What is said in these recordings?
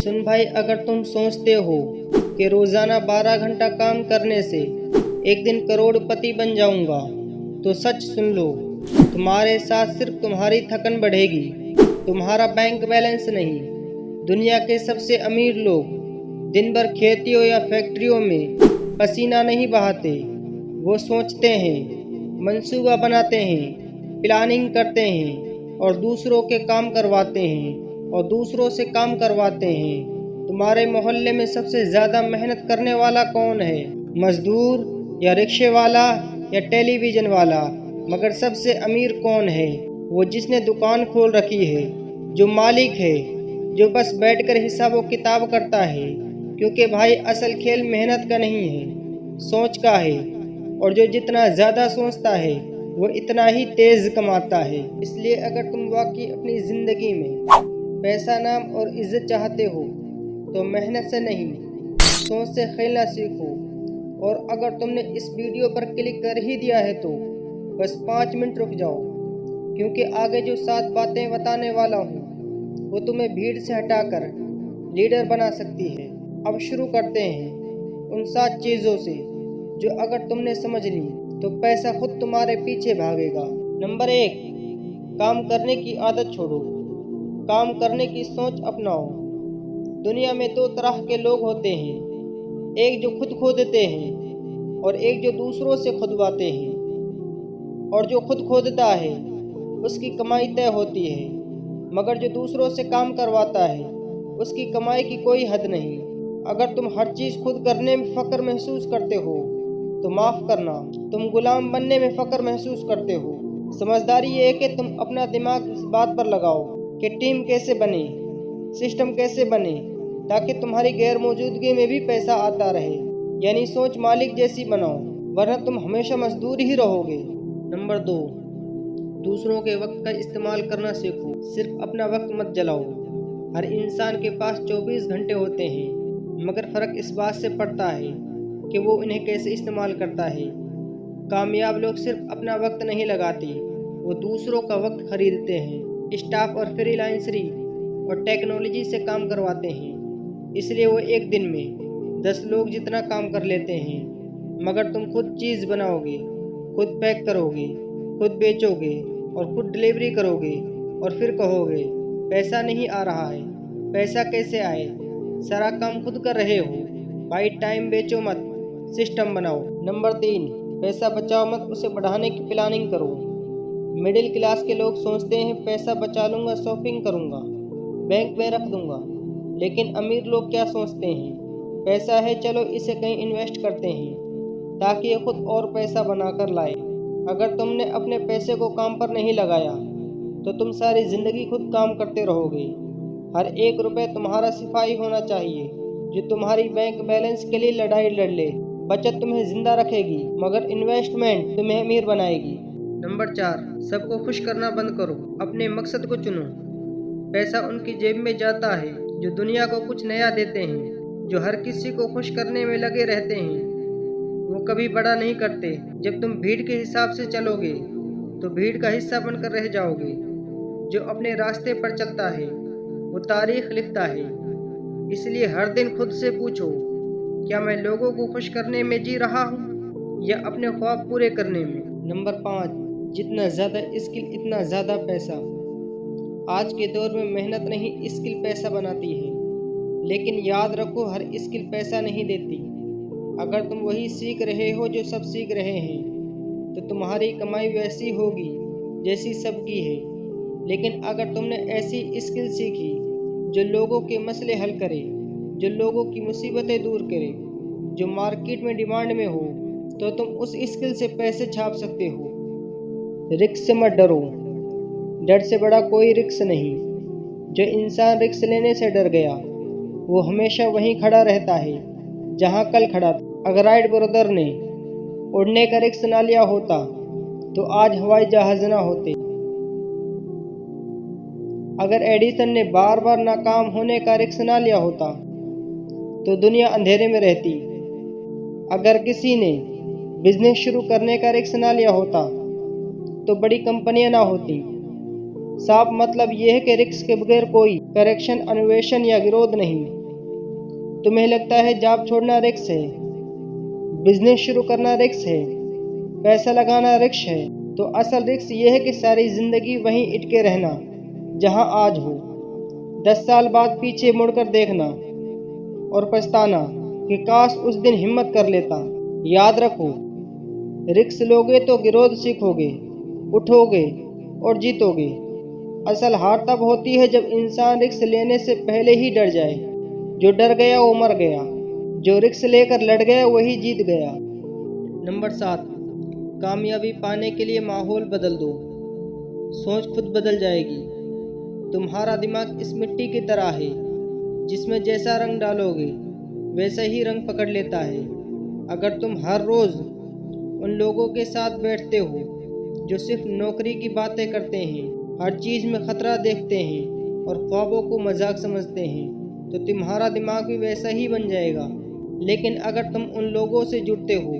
सुन भाई, अगर तुम सोचते हो कि रोजाना 12 घंटा काम करने से एक दिन करोड़पति बन जाऊंगा, तो सच सुन लो, तुम्हारे साथ सिर्फ तुम्हारी थकन बढ़ेगी, तुम्हारा बैंक बैलेंस नहीं। दुनिया के सबसे अमीर लोग दिन भर खेतियों या फैक्ट्रियों में पसीना नहीं बहाते। वो सोचते हैं, मंसूबा बनाते हैं, प्लानिंग करते हैं और दूसरों के काम करवाते हैं और दूसरों से काम करवाते हैं। तुम्हारे मोहल्ले में सबसे ज़्यादा मेहनत करने वाला कौन है? मजदूर या रिक्शे वाला या टेलीविज़न वाला? मगर सबसे अमीर कौन है? वो जिसने दुकान खोल रखी है, जो मालिक है, जो बस बैठकर हिसाब किताब करता है। क्योंकि भाई असल खेल मेहनत का नहीं है, सोच का है, और जो जितना ज़्यादा सोचता है वो इतना ही तेज़ कमाता है। इसलिए अगर तुम वाकई अपनी ज़िंदगी में पैसा, नाम और इज्जत चाहते हो तो मेहनत से नहीं, सोच से खेलना सीखो। और अगर तुमने इस वीडियो पर क्लिक कर ही दिया है तो बस 5 मिनट रुक जाओ, क्योंकि आगे जो 7 बातें बताने वाला हूँ वो तुम्हें भीड़ से हटाकर लीडर बना सकती है। अब शुरू करते हैं उन 7 चीज़ों से जो अगर तुमने समझ ली तो पैसा खुद तुम्हारे पीछे भागेगा। नंबर 1, काम करने की आदत छोड़ो, काम करने की सोच अपनाओ। दुनिया में 2 तरह के लोग होते हैं, एक जो खुद खोदते हैं और एक जो दूसरों से खुदवाते हैं। और जो खुद खोदता है उसकी कमाई तय होती है, मगर जो दूसरों से काम करवाता है उसकी कमाई की कोई हद नहीं। अगर तुम हर चीज़ खुद करने में फ़ख्र महसूस करते हो तो माफ़ करना, तुम गुलाम बनने में फ़ख्र महसूस करते हो। समझदारी ये है कि तुम अपना दिमाग इस बात पर लगाओ कि टीम कैसे बने, सिस्टम कैसे बने, ताकि तुम्हारी गैर मौजूदगी में भी पैसा आता रहे। यानी सोच मालिक जैसी बनाओ, वरना तुम हमेशा मजदूर ही रहोगे। नंबर 2, दूसरों के वक्त का इस्तेमाल करना सीखो, सिर्फ अपना वक्त मत जलाओ। हर इंसान के पास 24 घंटे होते हैं, मगर फ़र्क इस बात से पड़ता है कि वो इन्हें कैसे इस्तेमाल करता है। कामयाब लोग सिर्फ अपना वक्त नहीं लगाते, वो दूसरों का वक्त खरीदते हैं, स्टाफ और फ्रीलांसरी और टेक्नोलॉजी से काम करवाते हैं। इसलिए वो एक दिन में 10 लोग जितना काम कर लेते हैं। मगर तुम खुद चीज़ बनाओगे, खुद पैक करोगे, खुद बेचोगे और खुद डिलीवरी करोगे और फिर कहोगे पैसा नहीं आ रहा है। पैसा कैसे आए? सारा काम खुद कर रहे हो। भाई टाइम बेचो मत, सिस्टम बनाओ। नंबर 3, पैसा बचाओ मत, उसे बढ़ाने की प्लानिंग करो। मिडिल क्लास के लोग सोचते हैं पैसा बचा लूँगा, शॉपिंग करूँगा, बैंक में रख दूँगा। लेकिन अमीर लोग क्या सोचते हैं? पैसा है, चलो इसे कहीं इन्वेस्ट करते हैं ताकि ये खुद और पैसा बना कर लाए। अगर तुमने अपने पैसे को काम पर नहीं लगाया तो तुम सारी ज़िंदगी खुद काम करते रहोगे। हर 1 रुपये तुम्हारा सिपाही होना चाहिए जो तुम्हारी बैंक बैलेंस के लिए लड़ाई लड़ ले। बचत तुम्हें जिंदा रखेगी, मगर इन्वेस्टमेंट तुम्हें अमीर बनाएगी। नंबर 4, सबको खुश करना बंद करो, अपने मकसद को चुनो। पैसा उनकी जेब में जाता है जो दुनिया को कुछ नया देते हैं, जो हर किसी को खुश करने में लगे रहते हैं। वो कभी बड़ा नहीं करते। जब तुम भीड़ के हिसाब से चलोगे तो भीड़ का हिस्सा बनकर रह जाओगे। जो अपने रास्ते पर चलता है वो तारीख लिखता है। इसलिए हर दिन खुद से पूछो, क्या मैं लोगों को खुश करने में जी रहा हूँ या अपने ख्वाब पूरे करने में। नंबर 5, जितना ज़्यादा स्किल इतना ज़्यादा पैसा। आज के दौर में मेहनत नहीं, स्किल पैसा बनाती है। लेकिन याद रखो, हर स्किल पैसा नहीं देती। अगर तुम वही सीख रहे हो जो सब सीख रहे हैं तो तुम्हारी कमाई वैसी होगी जैसी सबकी है। लेकिन अगर तुमने ऐसी स्किल सीखी जो लोगों के मसले हल करे, जो लोगों की मुसीबतें दूर करे, जो मार्केट में डिमांड में हो, तो तुम उस स्किल से पैसे छाप सकते हो। रिस्क से मत डरो, डर से बड़ा कोई रिस्क नहीं। जो इंसान रिस्क लेने से डर गया वो हमेशा वहीं खड़ा रहता है जहां कल खड़ा था। अगर राइट ब्रदर ने उड़ने का रिस्क ना लिया होता तो आज हवाई जहाज ना होते। अगर एडिसन ने बार बार नाकाम होने का रिस्क ना लिया होता तो दुनिया अंधेरे में रहती। अगर किसी ने बिजनेस शुरू करने का रिस्क ना लिया होता तो बड़ी कंपनियां ना होती। साफ मतलब यह है कि रिस्क के बगैर कोई करेक्शन, अन्वेषण या विरोध नहीं। तुम्हें लगता है जॉब छोड़ना रिस्क है, बिजनेस शुरू करना रिस्क है, पैसा लगाना रिस्क है, तो असल रिस्क ये है कि सारी जिंदगी वहीं इटके रहना जहां आज हो। 10 साल बाद पीछे मुड़कर देखना और पछताना कि काश उस दिन हिम्मत कर लेता। याद रखो, रिस्क लोगे तो गिरोध सीखोगे, उठोगे और जीतोगे। असल हार तब होती है जब इंसान रिस्क लेने से पहले ही डर जाए। जो डर गया वो मर गया, जो रिस्क लेकर लड़ गया वही जीत गया। नंबर 7, कामयाबी पाने के लिए माहौल बदल दो। सोच खुद बदल जाएगी। तुम्हारा दिमाग इस मिट्टी की तरह है जिसमें जैसा रंग डालोगे वैसा ही रंग पकड़ लेता है। अगर तुम हर रोज उन लोगों के साथ बैठते हो जो सिर्फ नौकरी की बातें करते हैं, हर चीज में खतरा देखते हैं और ख्वाबों को मजाक समझते हैं, तो तुम्हारा दिमाग भी वैसा ही बन जाएगा। लेकिन अगर तुम उन लोगों से जुड़ते हो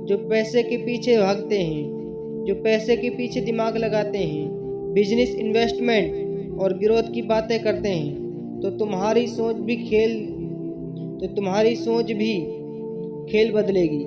जो पैसे के पीछे भागते हैं, जो पैसे के पीछे दिमाग लगाते हैं, बिजनेस, इन्वेस्टमेंट और ग्रोथ की बातें करते हैं, तो तुम्हारी सोच भी खेल बदलेगी।